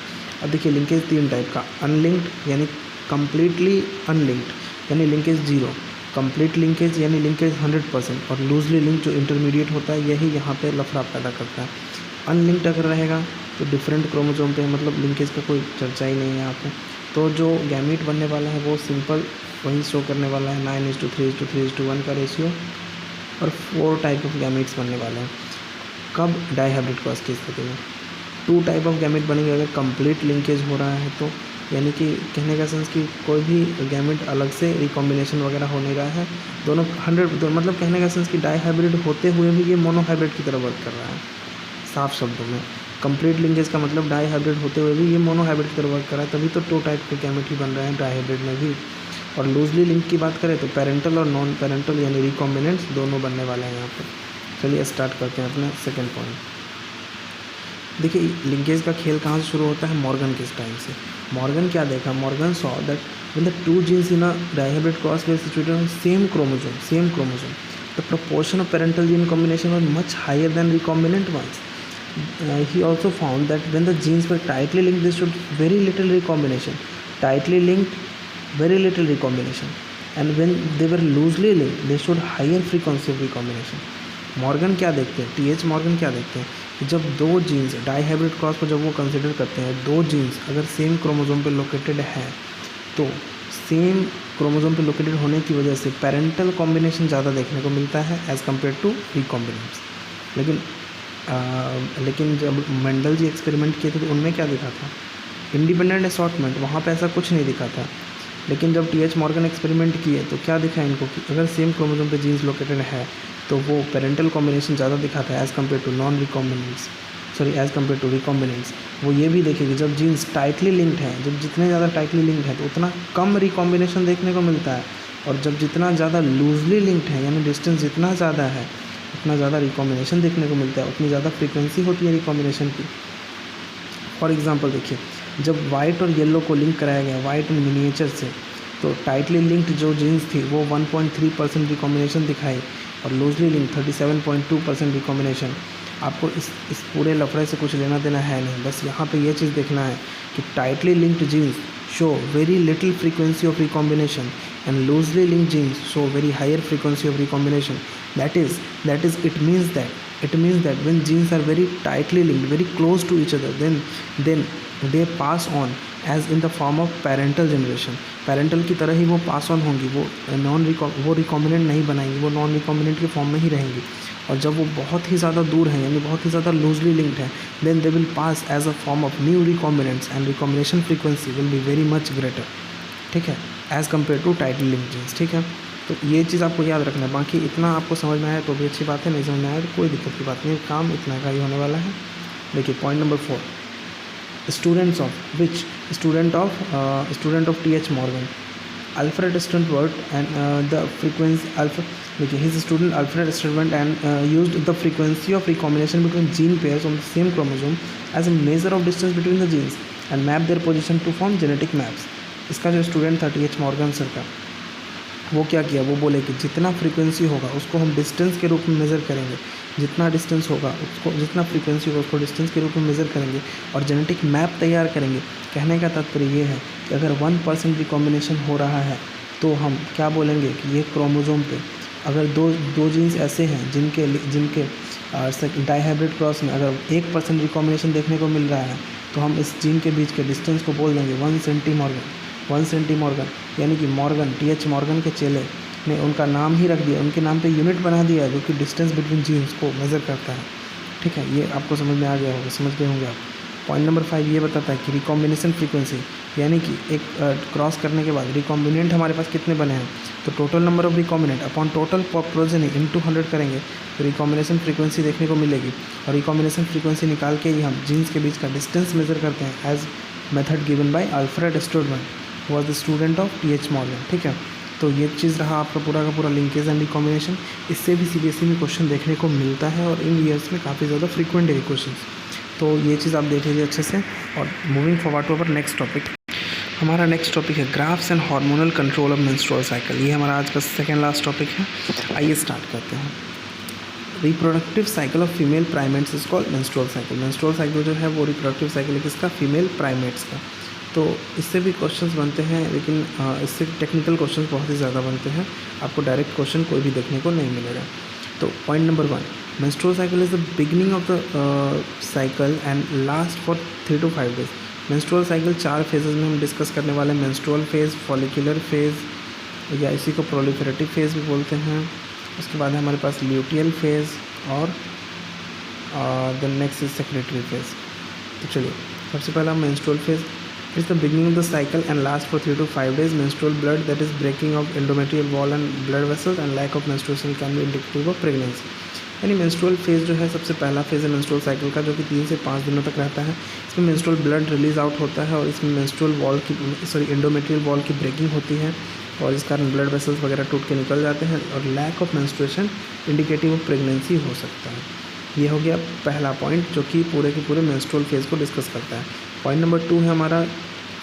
S1: अब देखिए, लिंकेज 3 टाइप का, अनलिंक्ड यानी कम्प्लीटली अनलिंक्ड यानी लिंकेज 0, कंप्लीट लिंकेज यानी लिंकेज 100%, और लूजली लिंक जो इंटरमीडिएट होता है यही यहाँ पे लफड़ा पैदा करता है। अनलिंक्ड अगर रहेगा तो डिफरेंट क्रोमोजोम पे, मतलब लिंकेज का कोई चर्चा ही नहीं है यहाँ पे। तो जो गैमीट बनने वाला है वो सिंपल वही शो करने वाला है, 9:3:3:1 का रेशियो, और 4 टाइप ऑफ गैमीट्स बनने वाले हैं। कब? डाईहाइब्रिड क्रॉस की स्थिति में 2 टाइप ऑफ गैमेट बनेंगे। अगर कंप्लीट लिंकेज हो रहा है तो, यानी कि कहने का सेंस कि कोई भी गैमेट अलग से रिकॉम्बिनेशन वगैरह हो नहीं रहा है, दोनों 100, मतलब कहने का सेंस कि डाईहाइब्रिड होते हुए भी ये मोनोहाइब्रिड की तरह वर्क कर रहा है। साफ शब्दों में कंप्लीट लिंकेज का मतलब डाईहाइब्रिड होते हुए भी ये मोनोहाइब्रिड की तरह वर्क कर रहा है, तभी तो 2 टाइप के गैमेट ही बन रहे हैं डाईहाइब्रिड में भी। और लूजली लिंक की बात करें तो पेरेंटल और नॉन पेरेंटल यानी रिकॉम्बिनेंट्स दोनों बनने वाले हैं यहाँ पर। चलिए स्टार्ट करते हैं अपना सेकेंड पॉइंट। देखिए, लिंकेज का खेल कहाँ से शुरू होता है? मॉर्गन के टाइम से। मॉर्गन क्या देखा? Morgan saw that when the 2 genes in a dihybrid cross were situated on same chromosome, the proportion of parental gene combination was much higher than recombinant ones. He also found that when the genes were tightly linked, they showed very little recombination. And when they were loosely linked, they showed higher frequency of recombination. Morgan क्या देखते हैं? TH Morgan क्या देखते हैं कि जब 2 jeans dihybrid cross को जब वो कंसिडर करते हैं, 2 जीन्स अगर सेम क्रोमोसोम पे लोकेटेड हैं तो सेम क्रोमोसोम पे लोकेटेड होने की वजह से पेरेंटल कॉम्बिनेशन ज़्यादा देखने को मिलता है एज़ कम्पेयर टू रिकॉम्बिनेंट्स। लेकिन जब मेंडल जी एक्सपेरिमेंट किए थे तो उनमें क्या दिखा था? इंडिपेंडेंट असॉर्टमेंट, वहाँ पे ऐसा कुछ नहीं दिखा था। लेकिन जब टीएच मॉर्गन एक्सपेरिमेंट किए तो क्या दिखा इनको कि अगर सेम क्रोमोसोम पे जीन्स लोकेटेड है तो वो पेरेंटल कॉम्बिनेशन ज़्यादा दिखाता है एज़ कम्पेयर टू रिकॉम्बिनेंट्स। वो ये भी देखे कि जब जीन्स टाइटली लिंक्ड हैं, जब जितने ज़्यादा टाइटली लिंक्ड है तो उतना कम रिकॉम्बिनेशन देखने को मिलता है, और जब जितना ज़्यादा लूजली लिंक्ड है यानी डिस्टेंस जितना ज़्यादा है उतना ज़्यादा रिकॉम्बिनेशन देखने को मिलता है, उतनी ज़्यादा फ्रीक्वेंसी होती है रिकॉम्बिनेशन की। फॉर एग्जांपल देखिए, जब वाइट और येलो को लिंक कराया गया वाइट एंड मिनिएचर से, तो टाइटली लिंक्ड जो जीन्स थी वो 1.3% रिकॉम्बिनेशन दिखाई, और लूजली लिंक 37.2% रिकॉम्बिनेशन। आपको इस पूरे लफड़े से कुछ लेना देना है नहीं, बस यहाँ पे ये चीज़ देखना है कि tightly linked genes show very little frequency of recombination and loosely linked genes show very higher frequency of recombination. That is it means that when genes are very tightly linked, very close to each other, then they pass on as in the form of parental generation. Parental की तरह ही वो pass on होंगी, वो recombinant नहीं बनाएंगी, वो non recombinant के form में ही रहेंगी। और जब वो बहुत ही ज़्यादा दूर हैं यानी बहुत ही ज़्यादा लूजली लिंक्ड हैं, then they will pass as a form of new recombinants and recombination frequency will be very much greater, ठीक है, as compare to tightly linked genes. ठीक है, तो ये चीज़ आपको याद रखना है। बाकी इतना आपको समझ में आया तो भी अच्छी बात है, नहीं समझ में आया तो कोई दिक्कत की बात नहीं, काम इतना का ही होने वाला है। देखिए point number 4, student of TH Morgan, Alfred Sturtevant and the frequency देखिए his student Alfred Sturtevant and used the frequency of recombination between gene pairs on the same chromosome as a measure of distance between the genes and map their position to form genetic maps. इसका जो student था TH Morgan sir का, वो क्या किया, वो बोले कि जितना फ्रीक्वेंसी होगा उसको हम डिस्टेंस के रूप में मेज़र करेंगे, जितना डिस्टेंस होगा उसको, जितना फ्रीक्वेंसी होगा उसको डिस्टेंस के रूप में मेज़र करेंगे और जेनेटिक मैप तैयार करेंगे। कहने का तात्पर्य ये है कि अगर 1% रिकॉम्बिनेशन हो रहा है तो हम क्या बोलेंगे कि ये क्रोमोसोम पे अगर दो जीन्स ऐसे हैं जिनके डाईहाइब्रिड क्रॉस में अगर 1% रिकॉम्बिनेशन देखने को मिल रहा है तो हम इस जीन के बीच के डिस्टेंस को बोल देंगे 1 सेंटीमॉर्गन। यानी कि मॉर्गन टीएच मॉर्गन के चेले ने उनका नाम ही रख दिया, उनके नाम पे यूनिट बना दिया जो कि डिस्टेंस बिटवीन जीन्स को मेज़र करता है। ठीक है, ये आपको समझ में आ गया होगा, समझ गए होंगे आप। पॉइंट नंबर 5 ये बताता है कि रिकॉम्बिनेशन फ्रीक्वेंसी, यानी कि एक क्रॉस करने के बाद रिकॉम्बिनेंट हमारे पास कितने बने हैं, तो total number of recombinant upon total progeny into 100 करेंगे तो रिकॉम्बिनेशन फ्रीक्वेंसी देखने को मिलेगी। और रिकॉम्बिनेशन फ्रीक्वेंसी निकाल के ही हम जीन्स के बीच का डिस्टेंस मेजर करते हैं as method given by Alfred Sturtevant, who was the student of TH. Morgan. ठीक है, तो ये चीज़ रहा आपका पूरा का पूरा लिंकेज एंड रिकॉम्बिनेशन। इससे भी सीबीएसई में क्वेश्चन देखने को मिलता है और इन ईयर्स में काफ़ी ज़्यादा फ्रीक्वेंट है क्वेश्चन। तो ये चीज़ आप देख लीजिए अच्छे से। और moving forward to our next topic, हमारा नेक्स्ट टॉपिक है graphs and hormonal control of menstrual cycle. ये हमारा आज का सेकेंड लास्ट टॉपिक है। आइए स्टार्ट करते हैं। Reproductive cycle of female primates is called menstrual cycle. Menstrual cycle जो है वो रिप्रोडक्टिव साइकिल है किसका, फीमेल प्राइमेट्स का। तो इससे भी क्वेश्चंस बनते हैं, लेकिन इससे टेक्निकल क्वेश्चंस बहुत ही ज़्यादा बनते हैं, आपको डायरेक्ट क्वेश्चन कोई भी देखने को नहीं मिलेगा। तो point number 1, menstrual cycle is the beginning of the cycle and last for 3 to 5 days। Menstrual cycle 4 phases में हम डिस्कस करने वाले हैं। मेंस्ट्रुअल फेज़, फॉलिकुलर फेज़ या इसी को प्रोलिफेरेटिव फेज़ भी बोलते हैं। उसके बाद है हमारे पास ल्यूटियल फेज़ और then next is secretory phase. तो चलिए सबसे पहला menstrual phase is the beginning of the cycle and lasts for 3 to 5 days. Menstrual blood, that is breaking of endometrial wall and blood vessels and lack of menstruation can be indicative of pregnancy। यानी menstrual phase जो है सबसे पहला phase है menstrual cycle का, जो कि 3 से 5 दिनों तक रहता है। इसमें मेंस्ट्रुअल ब्लड रिलीज आउट होता है और इसमें मेंस्ट्रुअल वॉल की एंडोमेट्रियल वॉल की ब्रेकिंग होती है और इस कारण ब्लड वेसल्स वगैरह टूट के निकल जाते हैं और lack of menstruation indicative of pregnancy हो सकता है। ये हो गया पहला पॉइंट जो कि पूरे के पूरे मेंस्ट्रुअल फेज़ को डिस्कस करता है। पॉइंट नंबर 2 है हमारा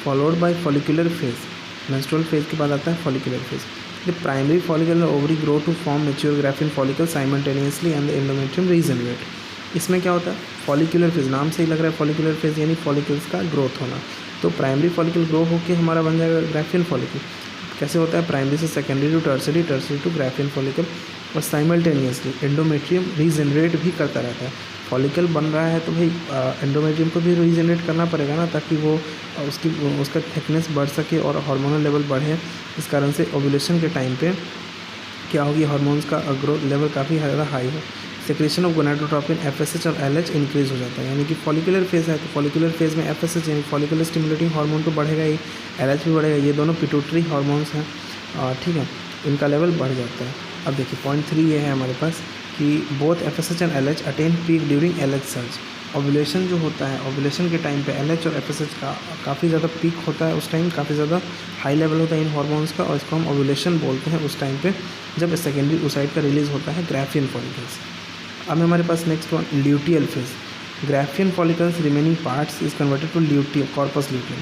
S1: followed by follicular phase. Menstrual phase के बाद आता है follicular phase. The primary follicle ovary grow to form mature Graafian follicle simultaneously and the endometrium regenerate. इसमें क्या होता है, फॉलिकुलर फेज़, नाम से ही लग रहा है फॉलिकुलर फेज़ यानी फॉलिकल्स का ग्रोथ होना। तो प्राइमरी फॉलिकल ग्रो होकर हमारा बन जाएगा ग्राफिन फॉलिकल। कैसे होता है, प्राइमरी से secondary to tertiary, tertiary to Graafian follicle और साइमल्टेनियसली एंडोमेट्रियम रीजनरेट भी करता रहता है। फॉलिकल बन रहा है तो भाई एंडोमेट्रियम को भी रीजनरेट करना पड़ेगा ना, ताकि वो उसका थिकनेस बढ़ सके और हार्मोनल लेवल बढ़े। इस कारण से ओव्यूलेशन के टाइम पे क्या होगी, हार्मोन्स का ग्रोथ लेवल काफ़ी ज़्यादा हाई हो। सेक्रेशन ऑफ गोनाडोट्रोपिन, एफएसएच और एलएच इंक्रीज हो जाता है। यानी कि फॉलिकुलर फेज़ है तो फॉलिकुलर फेज़ में एफएसएच यानी फॉलिकुलर स्टिमुलेटिंग हार्मोन तो बढ़ेगा ही, एलएच भी बढ़ेगा। ये दोनों पिट्यूटरी हार्मोन्स हैं, ठीक है, इनका लेवल बढ़ जाता है। अब देखिए पॉइंट 3 ये है हमारे पास कि both FSH and LH attain peak during LH surge. Ovulation जो होता है, ओव्यूलेशन के टाइम पे एलएच और एफएसएच का काफ़ी ज़्यादा पीक होता है, उस टाइम काफ़ी ज़्यादा हाई लेवल होता है इन हार्मोन्स का और इसको हम ओव्यूलेशन बोलते हैं उस टाइम पे जब सेकेंडरी ओसाइट का रिलीज़ होता है ग्राफिन फॉलिकल्स। अब हमारे पास next one luteal phase. Graafian follicles remaining parts is converted to luteal corpus luteum.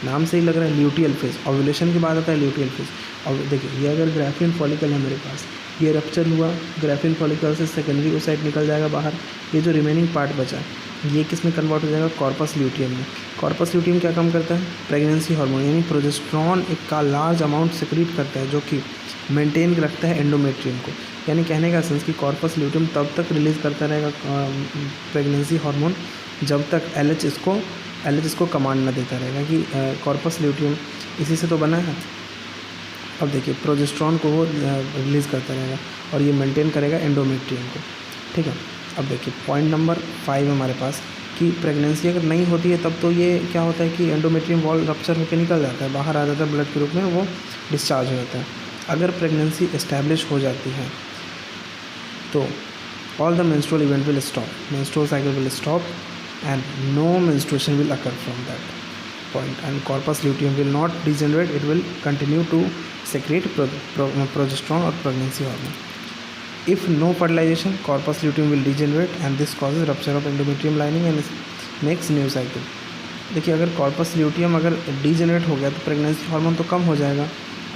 S1: नाम से ही लग रहा है ल्यूटियल फेज, ओव्यूलेशन के बाद आता है ल्यूटियल फेज। और देखिए ये अगर ग्राफिन फॉलिकल है मेरे पास, ये रप्चर हुआ, ग्राफिन फॉलिकल से सेकेंडरी ओसाइट निकल जाएगा बाहर, ये जो रिमेनिंग पार्ट बचा ये किस में कन्वर्ट हो जाएगा, कॉर्पस ल्यूटियम में। कॉर्पस ल्यूटियम क्या काम करता है, प्रेगनेंसी हार्मोन यानी प्रोजेस्टेरॉन एक का लार्ज अमाउंट सिक्रीट करता है जो कि मेंटेन रखता है एंडोमेट्रियम को। यानी कहने का सेंस कि कॉर्पस ल्यूटियम तब तक रिलीज़ करता रहेगा प्रेगनेंसी हार्मोन जब तक एलएच इसको कमांड ना देता रहेगा कि कॉर्पस ल्यूटियम इसी से तो बना है। अब देखिए प्रोजेस्टेरॉन को वो रिलीज़ करता रहेगा और ये मेंटेन करेगा एंडोमेट्रियम को, ठीक है। अब देखिए पॉइंट नंबर 5 हमारे पास कि प्रेगनेंसी अगर नहीं होती है तब तो ये क्या होता है कि एंडोमेट्रियम वॉल रप्चर होकर निकल जाता है, बाहर आ जाता है ब्लड के रूप में, वो डिस्चार्ज हो जाता है। अगर प्रेगनेंसी एस्टैब्लिश हो जाती है तो all the menstrual event will stop, menstrual cycle will stop and no menstruation will occur from that point and corpus luteum will not degenerate, it will continue to secrete progesterone or pregnancy hormone. If no fertilization, corpus luteum will degenerate and this causes rupture of endometrium lining and makes new cycle। देखिए अगर corpus luteum अगर degenerate हो गया तो pregnancy hormone तो कम हो जाएगा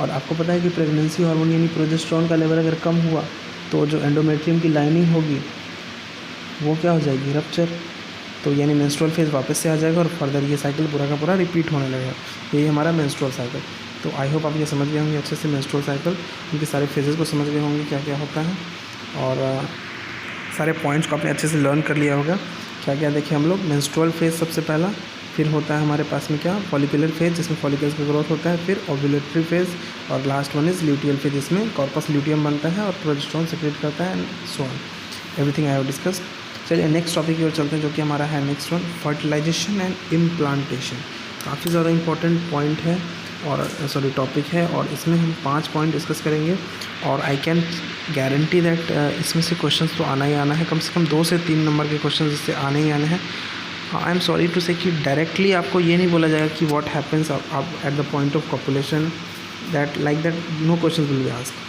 S1: और आपको पता है कि प्रेगनेंसी हार्मोन यानी प्रोजेस्टेरॉन का लेवल अगर कम हुआ तो जो एंडोमेट्रियम की लाइनिंग होगी वो क्या हो जाएगी, रप्चर। तो यानी मेंस्ट्रुअल फेज़ वापस से आ जाएगा और फर्दर ये साइकिल पूरा का पूरा रिपीट होने लगेगा। यही हमारा मेंस्ट्रुअल साइकिल। तो आई होप आप ये समझ गए होंगे अच्छे से मेंस्ट्रुअल साइकिल, उनके सारे फेजेस को समझ गए होंगे क्या क्या होता है और सारे पॉइंट्स को आपने अच्छे से लर्न कर लिया होगा। क्या क्या देखिए हम लोग, मेंस्ट्रुअल फेज़ सबसे पहला, फिर होता है हमारे पास में क्या, फॉलिकुलर फेज जिसमें फॉलिकल्स का ग्रोथ होता है, फिर ओव्यूलेटरी फेज, और last one is luteal phase जिसमें कॉर्पस ल्यूटियम बनता है और प्रोजेस्टेरोन सेक्रेट करता है and so on, everything I have discussed. चलिए नेक्स्ट टॉपिक की ओर चलते हैं जो कि हमारा है next one, fertilization and implantation. काफ़ी ज़्यादा इंपॉर्टेंट पॉइंट है और टॉपिक है, और इसमें हम 5 पॉइंट डिस्कस करेंगे और आई कैन गारंटी दैट इसमें से क्वेश्चंस तो आना ही आना है, कम से कम 2 से 3 नंबर के क्वेश्चंस इससे आने ही आने हैं। आई एम सॉरी टू से कि डायरेक्टली आपको ये नहीं बोला जाएगा कि what happens at the point of copulation, that like that no question will be asked.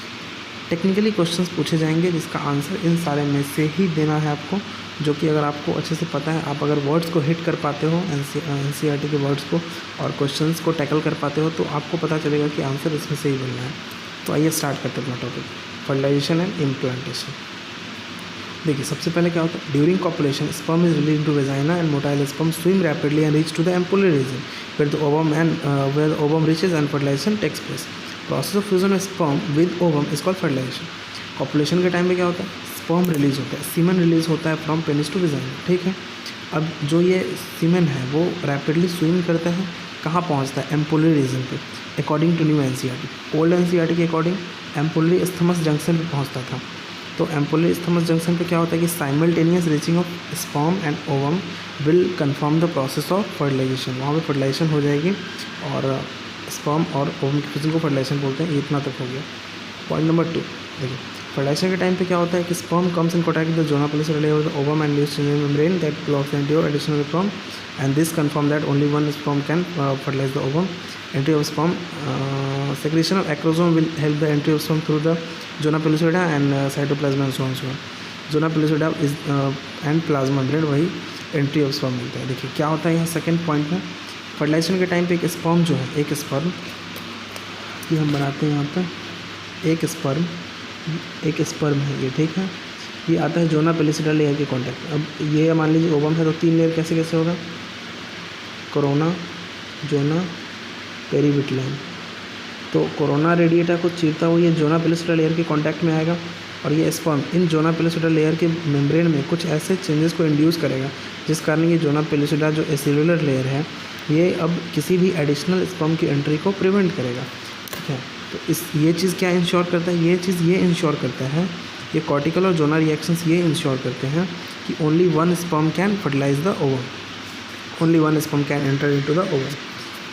S1: Technically questions पूछे जाएंगे जिसका आंसर इन सारे में से ही देना है आपको, जो कि अगर आपको अच्छे से पता है, आप अगर वर्ड्स को हिट कर पाते हो NCERT के वर्ड्स को और क्वेश्चंस को टैकल कर पाते हो, तो आपको पता चलेगा कि आंसर इसमें से ही बनना है। तो आइए स्टार्ट करते हैं अपना टॉपिक, फर्टिलाइजेशन एंड इम्प्लांटेशन। देखिए सबसे पहले क्या होता है, during copulation sperm is release to vagina and motile sperm swim rapidly and reach to the ampullar region where the ovum reaches and fertilization takes place. Process of fusion of sperm with ovum is called fertilization. Copulation के time पे क्या होता है, sperm release होता है, semen release होता है from penis to vagina, ठीक है। अब जो ये सीमन है वो रैपिडली स्विम करता है, कहाँ पहुँचता है, एम्पुलरी रीजन पे, according to new NCERT। Old NCERT के अकॉर्डिंग एम्पुलरी स्थमस जंक्शन पे पहुँचता था। तो एम्पुलरी स्थमस जंक्शन पे क्या होता है कि simultaneous reaching of sperm and ovum will confirm the process of fertilization. वहाँ पे फर्टिलाइजेशन हो जाएगी और स्पर्म और ओवम की फ्यूजन को फर्टिलाइजेशन बोलते हैं। ये इतना तक हो गया। पॉइंट नंबर 2 देखिए, फर्टिलाइजेशन के टाइम पे क्या होता है कि sperm comes in contact with the zona pellucida layer of the ovum and leaves membrane that blocks the entry of additional sperm and this confirm that only one sperm can fertilise the ovum. Entry of sperm, secretion of acrosome will help the entry of sperm through the zona pellucida and cytoplasm and so on so on. Zona pellucida is and plasma membrane, वही entry of sperm मिलता है। देखिए क्या होता है यहाँ second point में, fertilisation के टाइम पे एक स्पर्म जो है, एक स्पर्म ये हम बनाते हैं यहाँ पर, एक स्पर्म है ये, ठीक है। ये आता है जोना पेलिसेटा लेयर के कॉन्टैक्ट। अब ये मान लीजिए ओवम है तो 3 लेयर कैसे कैसे होगा, कोरोना, जोना, पेरीविटलाइन। तो कोरोना रेडिएटा को चीरता हुआ ये जोना पेलिसेटा लेयर के कांटेक्ट में आएगा और ये स्पर्म इन जोना पेलिसेटा लेयर के मेम्ब्रेन में कुछ ऐसे चेंजेस को इंड्यूस करेगा जिस कारण ये जोना पेलिसेटा जो एसेलुलर लेयर है ये अब किसी भी एडिशनल स्पर्म की एंट्री को प्रिवेंट करेगा, ठीक है। तो ये चीज़ क्या इंश्योर करता है, ये चीज़ ये इंश्योर करता है, ये कॉर्टिकल और जोना रिएक्शंस ये इंश्योर करते हैं कि only one sperm can fertilise the ovum, only one sperm can enter into the ovum.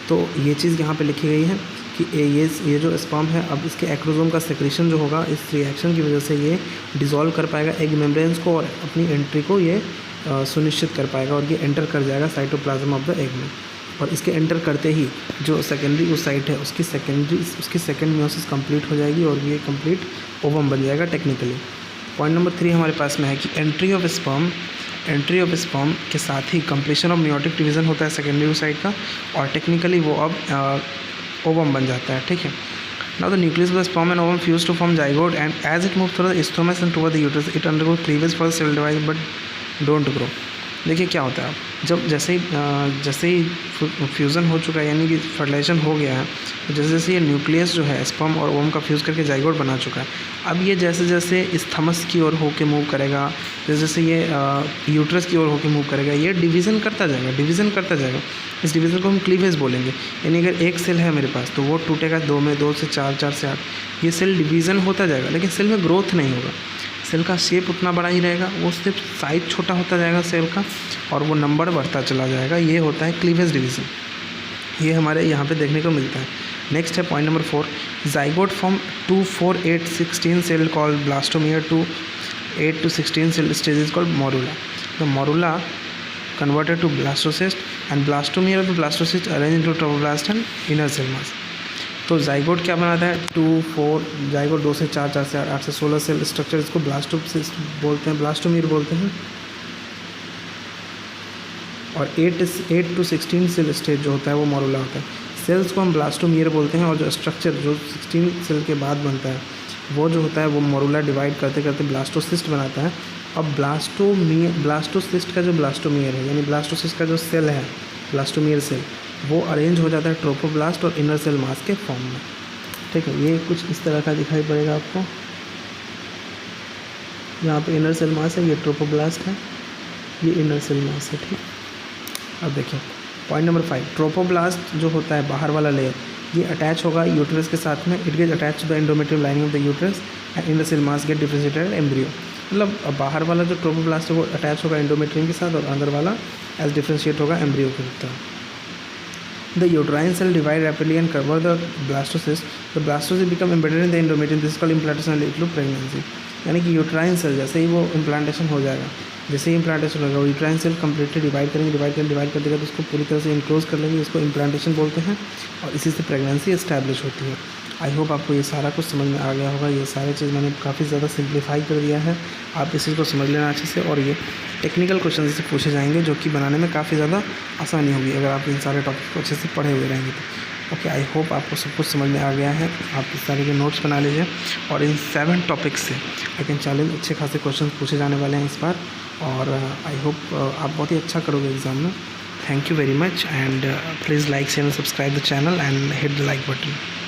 S1: तो ये चीज़ यहाँ पे लिखी गई है कि ये जो स्पर्म है अब इसके एक्रोसोम का सेक्रेशन जो होगा इस रिएक्शन की वजह से ये डिसॉल्व कर पाएगा एग मेम्ब्रेन्स को और अपनी एंट्री को ये सुनिश्चित कर पाएगा और ये एंटर कर जाएगा साइटोप्लाज्म ऑफ द एग में। और इसके एंटर करते ही जो सेकेंडरी उस साइट है उसकी सेकेंड मियोसिस कंप्लीट हो जाएगी और ये कंप्लीट ओवम बन जाएगा टेक्निकली। पॉइंट नंबर 3 हमारे पास में है कि एंट्री ऑफ स्पर्म के साथ ही कंप्लीशन ऑफ मियोटिक डिवीज़न होता है सेकेंडरी साइड का और टेक्निकली वो अब ओवम बन जाता है, ठीक है। Now the nucleus of the sperm and ovum fuse to form zygote and as it move through the isthmus and toward the uterus it undergo cleavage for cell divide but don't grow. देखिए क्या होता है, अब जब जैसे ही fusion हो चुका है यानी कि फर्टिलाइजेशन हो गया है, तो जैसे जैसे ये न्यूक्लियस जो है स्पर्म और ओवम का फ्यूज़ करके जाइगोट बना चुका है, अब ये जैसे जैसे स्थमस की ओर होके मूव करेगा, जैसे जैसे ये यूट्रस की ओर होके मूव करेगा, ये डिवीज़न करता जाएगा। इस डिवीज़न को हम क्लीवेज बोलेंगे। यानी अगर एक सेल है मेरे पास तो वो टूटेगा 2 में, 2 से 4, 4 से 8, ये सेल डिवीज़न होता जाएगा लेकिन सेल में ग्रोथ नहीं होगा। सेल का शेप उतना बड़ा ही रहेगा, वो सिर्फ साइज छोटा होता जाएगा सेल का और वो नंबर बढ़ता चला जाएगा। ये होता है क्लीवेज डिवीज़न, ये हमारे यहाँ पे देखने को मिलता है। नेक्स्ट है point number 4, zygote form 2, 4, 8, 16 cell called blastomere. 2, 8 to 16 cell stage is called morula. The morula converted to blastocyst and blastomeria of the blastocyst arranged into trophoblast and inner cell mass. तो zygote क्या बनाता है, 2, 4 zygote 2 से 4, 4 से 8, 8 से 16 cell structure, इसको blastocyst बोलते हैं, ब्लास्टोमियर बोलते हैं। और 8 to 16 सेल स्टेज जो होता है वो मोरुला होता है। सेल्स को हम ब्लास्टोमियर बोलते हैं और जो स्ट्रक्चर जो 16 सेल के बाद बनता है वो जो होता है वो मोरुला डिवाइड करते करते ब्लास्टोसिस्ट बनाता है। अब ब्लास्टोसिस्ट का जो ब्लास्टोमियर है यानी ब्लास्टोसिस्ट का जो सेल है ब्लास्टोमियर सेल, वो अरेंज हो जाता है ट्रोफोब्लास्ट और इनर सेल मास के फॉर्म में, ठीक है। ये कुछ इस तरह का दिखाई पड़ेगा आपको, यहाँ पे इनर सेल मास है, ये ट्रोफोब्लास्ट है, ये इनर सेल मास है, ठीक। अब देखिए पॉइंट नंबर 5, ट्रोपोब्लास्ट जो होता है बाहर वाला लेयर, ये अटैच होगा यूट्रस के साथ में, it get attach to the endometrium lining of the uterus and in the cell mass get differentiated embryo. मतलब बाहर वाला जो ट्रोपोब्लास्ट है वो अटैच होगा एंडोमेट्रियम के साथ और अंदर वाला एज डिफरेंशिएट होगा एम्ब्रियो की तरह। The uterine cell divide rapidly and cover the blastocyst. The blastocyst become embedded in the endometrium. This is called implantation and lead to pregnancy. यानी कि यूट्राइन सेल जैसे ही वो इम्प्लांटेशन हो जाएगा, जैसे ही इम्प्लांटेशन होगा वो यूट्राइन सेल कम्प्लीटली डिवाइड कर देगा तो उसको पूरी तरह से इनक्लोज कर लेंगे, इसको इम्प्लांटेशन बोलते हैं और इसी से प्रेगनेंसी इस्टेब्लिश होती है। आई होप आपको ये सारा कुछ समझ में आ गया होगा। ये सारी चीज़ मैंने काफ़ी ज़्यादा सिंप्लीफाई कर दिया है, आप इस चीज़ को समझ लेना अच्छे से। और ये टेक्निकल क्वेश्चन से पूछे जाएंगे जो कि बनाने में काफ़ी ज़्यादा आसानी होगी अगर आप इन सारे टॉपिक को अच्छे से पढ़े हुए रहेंगे तो। ओके, आई होप आपको सब कुछ समझ में आ गया है। आप इस सारे के नोट्स बना लीजिए और इन 7 टॉपिक्स से आई कैन चैलेंज अच्छे खासे क्वेश्चन पूछे जाने वाले हैं इस बार, और आई होप आप बहुत ही अच्छा करोगे एग्ज़ाम में। Thank you very much and please like share and subscribe the channel and hit the like button.